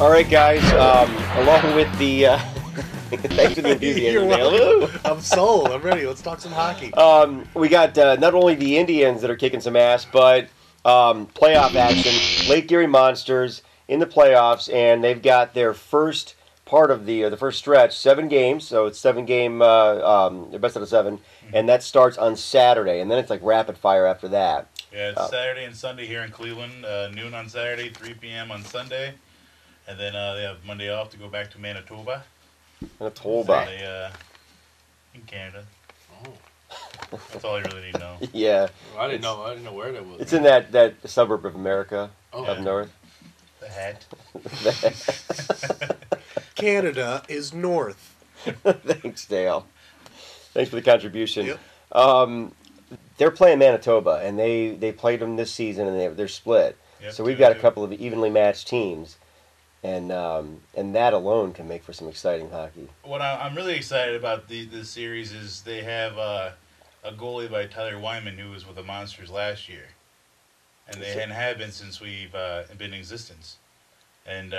All right, guys. Along with the thanks for the enthusiasm. Dale. I'm sold. I'm ready. Let's talk some hockey. We got not only the Indians that are kicking some ass, but playoff action. Lake Erie Monsters in the playoffs, and they've got their first part of the first stretch, 7 games. So it's 7-game, best out of 7, and that starts on Saturday, and then it's like rapid fire after that. Yeah, it's Saturday and Sunday here in Cleveland. Noon on Saturday, 3 p.m. on Sunday. And then they have Monday off to go back to Manitoba. Manitoba. In Canada. Oh. That's all I really need to know. Yeah. Well, I didn't know where that was. It's in that suburb of America up Yeah. north. The hat. Canada is north. Thanks, Dale. Thanks for the contribution. Yep. They're playing Manitoba, and they played them this season, and they're split. Yep, So we've got a 2-2. couple of evenly matched teams, and that alone can make for some exciting hockey. What I'm really excited about this series is they have a goalie by Tyler Wyman who was with the Monsters last year. And they have been since we've been in existence. And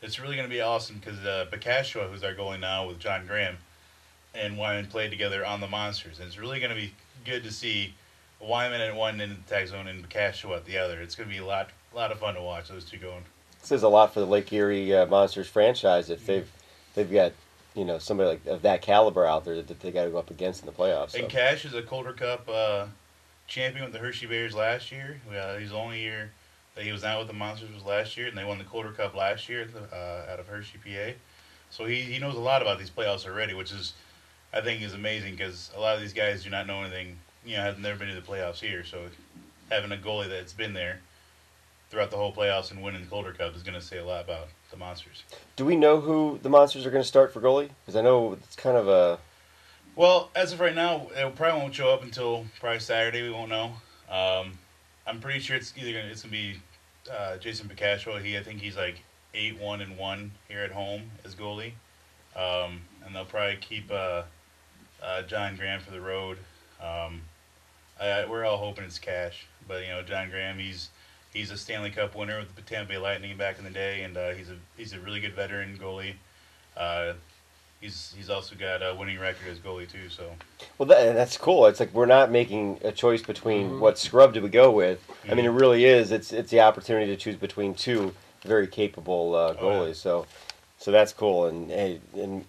it's really going to be awesome because Bakashua, who's our goalie now with John Graham, and Wyman played together on the Monsters. And it's really going to be good to see Wyman at one end of the tag zone and Bakashua at the other. It's going to be a lot of fun to watch those two going. This says a lot for the Lake Erie Monsters franchise if they've got somebody like of that caliber out there that they got to go up against in the playoffs. So. And Cash is a Calder Cup champion with the Hershey Bears last year. He's the only year that he was out with the Monsters was last year, and they won the Calder Cup last year out of Hershey, PA. So he knows a lot about these playoffs already, which is I think is amazing because a lot of these guys do not know anything. Have never been to the playoffs here, so having a goalie that's been there throughout the whole playoffs and winning the Calder Cup is going to say a lot about the Monsters. Do we know who the Monsters are going to start for goalie? Because I know it's kind of a... Well, as of right now, it probably won't show up until probably Saturday. We won't know. I'm pretty sure it's going to be Jason Bakashua. I think he's like 8-1-1 here at home as goalie, and they'll probably keep John Graham for the road. We're all hoping it's Cash, but John Graham, he's a Stanley Cup winner with the Tampa Bay Lightning back in the day, and he's a really good veteran goalie. He's also got a winning record as goalie too. So well, that's cool. It's like we're not making a choice between what scrub do we go with. I mean, it really is. It's the opportunity to choose between two very capable goalies. So that's cool. And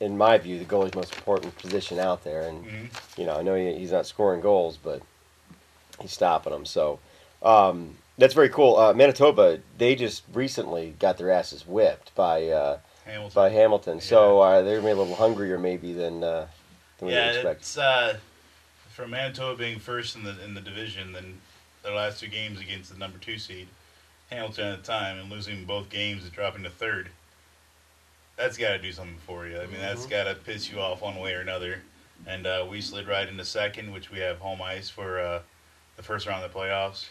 in my view, the goalie's most important position out there. And I know he's not scoring goals, but he's stopping them. So that's very cool. Manitoba, they just recently got their asses whipped by Hamilton. Yeah. So they're maybe a little hungrier maybe than we expect. It's from Manitoba being first in the division, then their last 2 games against the number 2 seed, Hamilton at the time, and losing both games and dropping to third. That's got to do something for you. I mean, that's got to piss you off one way or another. And we slid right into second, which we have home ice for the first round of the playoffs.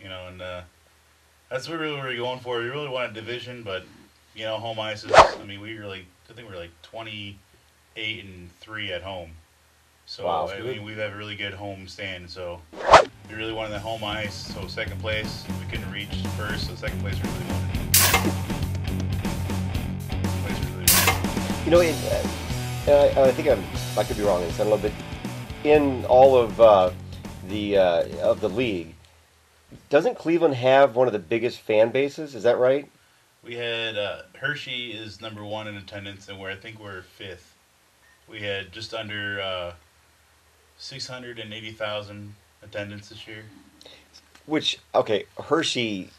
And that's what we were going for. We really wanted division, but home ice is. I mean, I think we were like 28-3 at home. So wow, I mean, we have a really good home stand. So we really wanted that home ice. So second place, we couldn't reach first. So second place, we really wanted. I think I could be wrong in this. I don't know, but in all of the league, doesn't Cleveland have one of the biggest fan bases? Is that right? We had Hershey is number 1 in attendance, and I think we're 5th. We had just under 680,000 attendance this year. Which Hershey,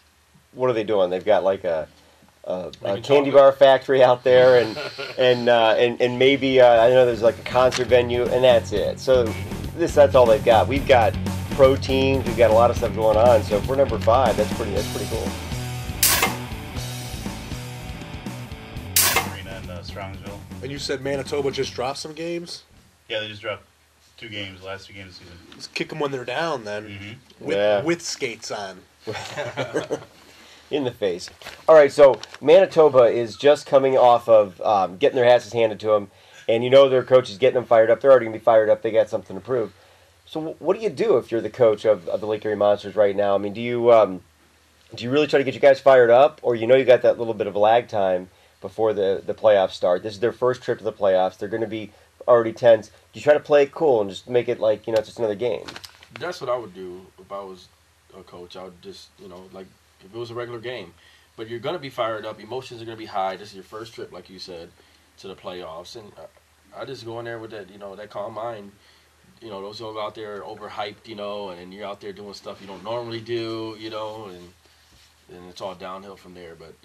what are they doing? They've got like a candy bar factory out there, and maybe I know there's like a concert venue, and that's it. So that's all they've got. We've got pro teams, we've got a lot of stuff going on. So if we're number 5, that's pretty cool. Arena in Strongsville. And you said Manitoba just dropped some games? Yeah, they just dropped 2 games, the last 2 games of the season. Let's kick them when they're down then. Mm-hmm. With skates on. In the face. All right, so Manitoba is just coming off of getting their asses handed to them, and their coach is getting them fired up. They're already going to be fired up. They got something to prove. So what do you do if you're the coach of the Lake Erie Monsters right now? I mean, do you do you really try to get you guys fired up, or you got that little bit of a lag time before the playoffs start? This is their first trip to the playoffs. They're going to be already tense. Do you try to play it cool and just make it like, it's just another game? That's what I would do if I was a coach. I would just, like if it was a regular game. But you're going to be fired up. Emotions are going to be high. This is your first trip, like you said, to the playoffs. And I just go in there with that, that calm mind. Those who go out there overhyped, and you're out there doing stuff you don't normally do, and it's all downhill from there. But,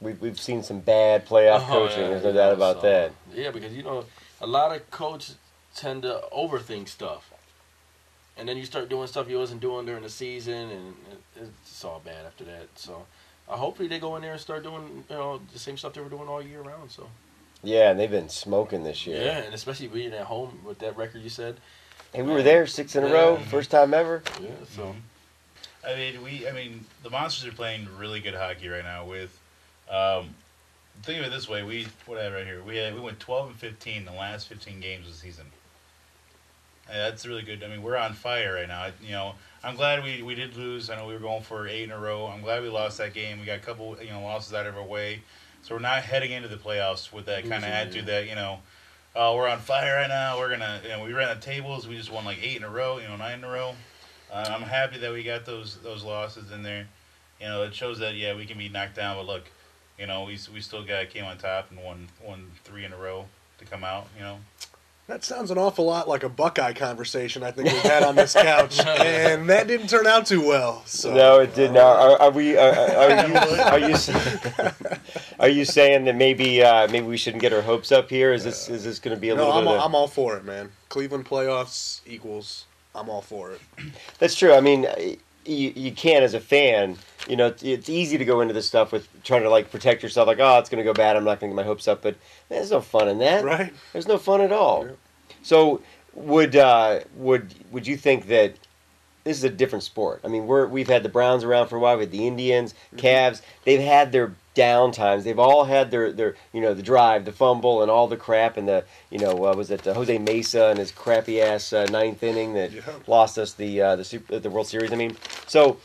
We've seen some bad playoff coaching. There's no doubt about that. Yeah, because, a lot of coaches tend to overthink stuff. And then you start doing stuff you wasn't doing during the season, and it's all bad after that. So hopefully they go in there and start doing, the same stuff they were doing all year round. So. Yeah, and they've been smoking this year. Yeah, and especially being at home with that record you said. And we were there 6 in a row, first time ever. Yeah, so. I mean, the Monsters are playing really good hockey right now. With, think of it this way: we went 12-15 the last 15 games of the season. And that's really good. I mean, we're on fire right now. I'm glad we did lose. I know we were going for 8 in a row. I'm glad we lost that game. We got a couple losses out of our way. So we're not heading into the playoffs with that kind of attitude that, oh, we're on fire right now. We're going to, we ran the tables. We just won like 8 in a row, 9 in a row. I'm happy that we got those losses in there. It shows that, we can be knocked down. But look, we still came on top and won 3 in a row to come out, That sounds an awful lot like a Buckeye conversation I think we've had on this couch, and that didn't turn out too well. So. No, it did not. Are you saying that maybe we shouldn't get our hopes up here? Is this going to be a little bit? No, I'm all for it, man. Cleveland playoffs equals. I'm all for it. That's true. I mean, you can as a fan. It's easy to go into this stuff with trying to like protect yourself. Like, oh, it's going to go bad. I'm not going to get my hopes up. But there's no fun in that. Right. There's no fun at all. Yeah. So would you think that this is a different sport? I mean, we've had the Browns around for a while. We had the Indians, Cavs. They've had their down times. They've all had their the drive, the fumble, and all the crap. And the was it Jose Mesa and his crappy ass ninth inning that lost us the World Series? I mean, so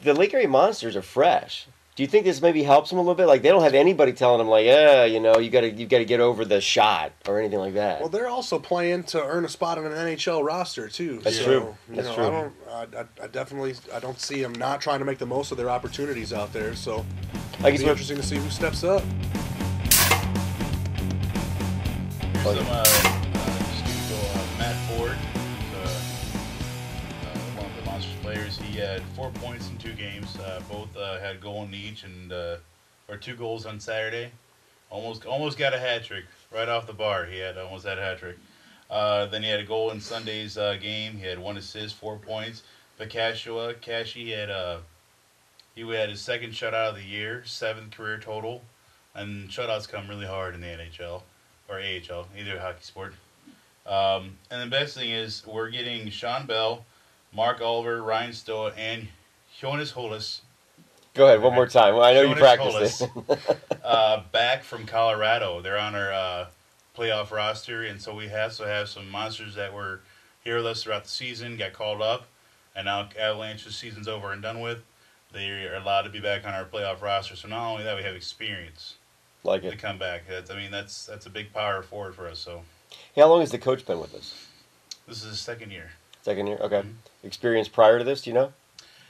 the Lake Erie Monsters are fresh. Do you think this maybe helps them a little bit? Like they don't have anybody telling them like, you got to get over the shot or anything like that. Well, they're also playing to earn a spot on an NHL roster too. That's true. That's true. I definitely don't see them not trying to make the most of their opportunities out there. So it'll be interesting to see who steps up. Here's Matt Ford, one of the Monsters players. He had 4 points in 2 games. Both had a goal in each, or 2 goals on Saturday. Almost got a hat trick right off the bar. He had almost had a hat trick. Then he had a goal in Sunday's game. He had 1 assist, 4 points. But Cashy had his second shutout of the year, 7th career total, and shutouts come really hard in the NHL or AHL, either hockey sport. And the best thing is we're getting Sean Bell, Mark Oliver, Ryan Stoa, and Jonas Hollis. Go ahead, one more time. Well, I know you practiced it. Back from Colorado. They're on our playoff roster, and so we also have some Monsters that were here with us throughout the season, got called up, and now Avalanche's season's over and done with. They are allowed to be back on our playoff roster. So not only that, we have experience to come back. That's a big power forward for us. So, how long has the coach been with us? This is his 2nd year. 2nd year, okay. Mm-hmm. Experience prior to this, do you know?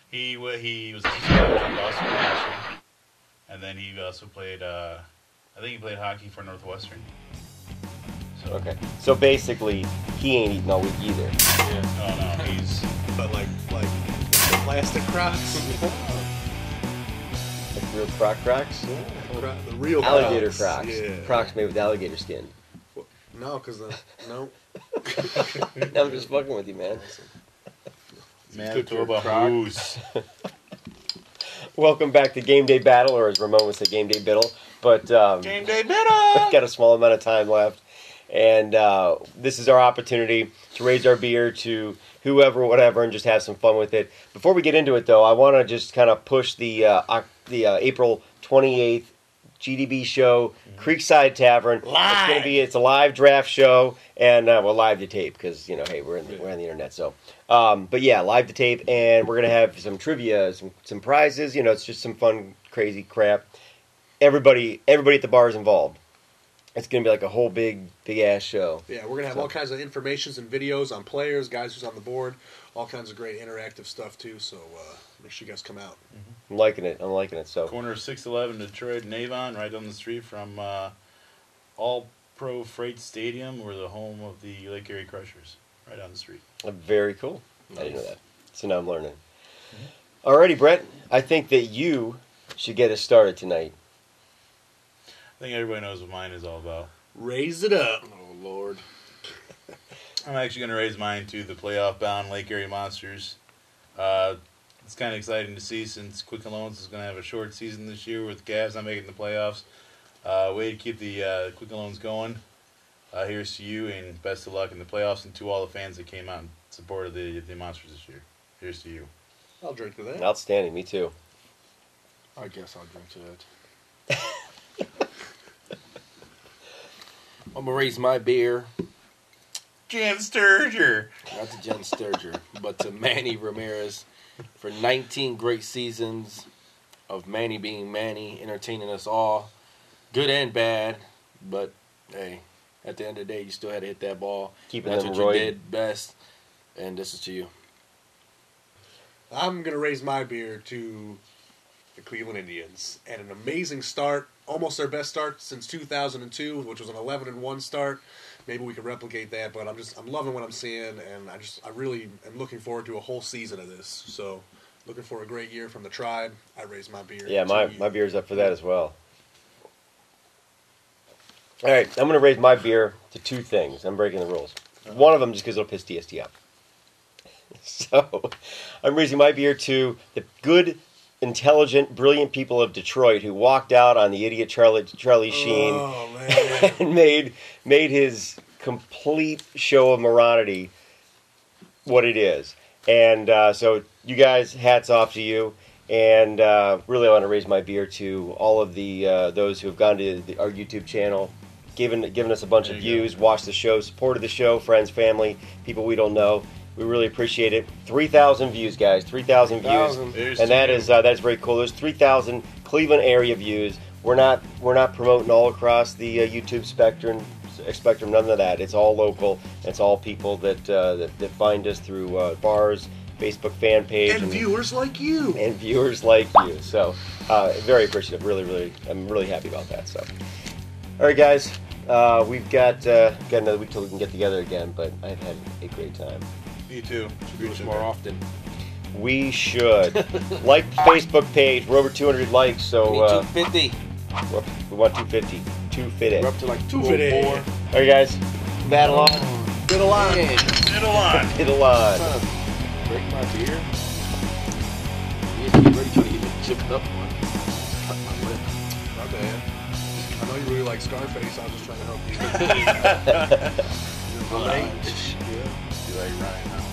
He was a coach in Boston last year, and then he also played. I think he played hockey for Northwestern. So. Okay, so basically, he ain't eating all week either. Yeah. No, he's like the plastic Crocs. Like real Crocs? Yeah, the real alligator Crocs. Crocs. Yeah. Crocs made with alligator skin. Well, no, because no. I'm just fucking with you, man. Manitoba Moose. Welcome back to Game Day Battle, or as Ramon would say, Game Day Biddle. But Game Day Biddle! Got a small amount of time left. And this is our opportunity to raise our beer to whoever, whatever, and just have some fun with it. Before we get into it, though, I want to just kind of push the April 28th GDB show, Creekside Tavern. Live. It's a live draft show, and live to tape because hey, we're on the internet. So, but yeah, live to tape, and we're gonna have some trivia, some prizes. It's just some fun, crazy crap. Everybody at the bar is involved. It's going to be like a whole big ass show. Yeah, we're going to have all kinds of informations and videos on players, guys who's on the board, all kinds of great interactive stuff too. So make sure you guys come out. I'm liking it. So Corner of 611 Detroit and Avon, right down the street from All Pro Freight Stadium. We're the home of the Lake Erie Crushers, right down the street. Very cool. Nice. I didn't know that. So now I'm learning. Alrighty, Brett. I think that you should get us started tonight. I think everybody knows what mine is all about. Raise it up. Oh, Lord. I'm actually going to raise mine to the playoff-bound Lake Erie Monsters. It's kind of exciting to see since Quicken Loans is going to have a short season this year with Cavs not making the playoffs. Way to keep the Quicken Loans going. Here's to you, and best of luck in the playoffs, and to all the fans that came out and supported the Monsters this year. Here's to you. I'll drink to that. Outstanding. Me too. I guess I'll drink to that. I'm going to raise my beer. Jen Sturger. Not to Jen Sturger, but to Manny Ramirez for 19 great seasons of Manny being Manny, entertaining us all, good and bad. But, hey, at the end of the day, you still had to hit that ball. Keeping That's them what you roid. did best, and this is to you. I'm going to raise my beer to the Cleveland Indians. And an amazing start, almost their best start since 2002, which was an 11-1 start. Maybe we can replicate that, but I'm loving what I'm seeing, and I really am looking forward to a whole season of this. So, looking for a great year from the Tribe. I raise my beer. Yeah, to you. my beer's up for that as well. All right, I'm going to raise my beer to two things. I'm breaking the rules. One of them just because it'll piss DST off. So, I'm raising my beer to the good, intelligent, brilliant people of Detroit who walked out on the idiot Charlie Sheen Oh, man. and made his complete show of morality what it is. And so, you guys, hats off to you. And really, I want to raise my beer to all of the those who have gone to our YouTube channel, given us a bunch of views, watched the show, supported the show, friends, family, people we don't know. We really appreciate it. 3,000 views, guys. 3,000 views, and that is very cool. There's 3,000 Cleveland area views. We're not promoting all across the YouTube spectrum. None of that. It's all local. It's all people that find us through bars, Facebook fan page, And viewers like you. and viewers like you. So very appreciative. Really, I'm really happy about that. So, all right, guys. We've got another week till we can get together again, but I've had a great time. Me too. Should do this more often. We should. Like the Facebook page. We're over 200 likes, so We need 250. we want 250. 250. We're up to like 250. 204. All right, guys. Battle on. Been a lot. Man, Middle on. Fiddle on. trying to break my beer. Get ready trying to get the chipped up one. Cut my lip. My bad. I know you really like Scarface. I was just trying to help you. Right. You like Ryan now?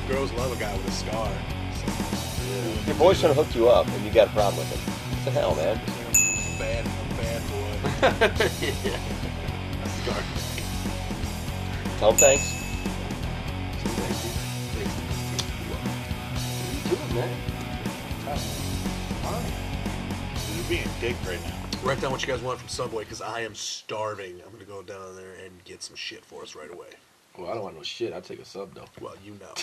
Girls love a guy with a scar. So, Your boy's trying to hook you up, and you got a problem with him. What the hell, man? I'm bad boy. Yeah. Scar. Tell him thanks. What are you doing, man? You're being a dick right now. Write down what you guys want from Subway because I am starving. I'm going to go down there and get some shit for us right away. Well, I don't want no shit. I'll take a sub, though. Well, you know.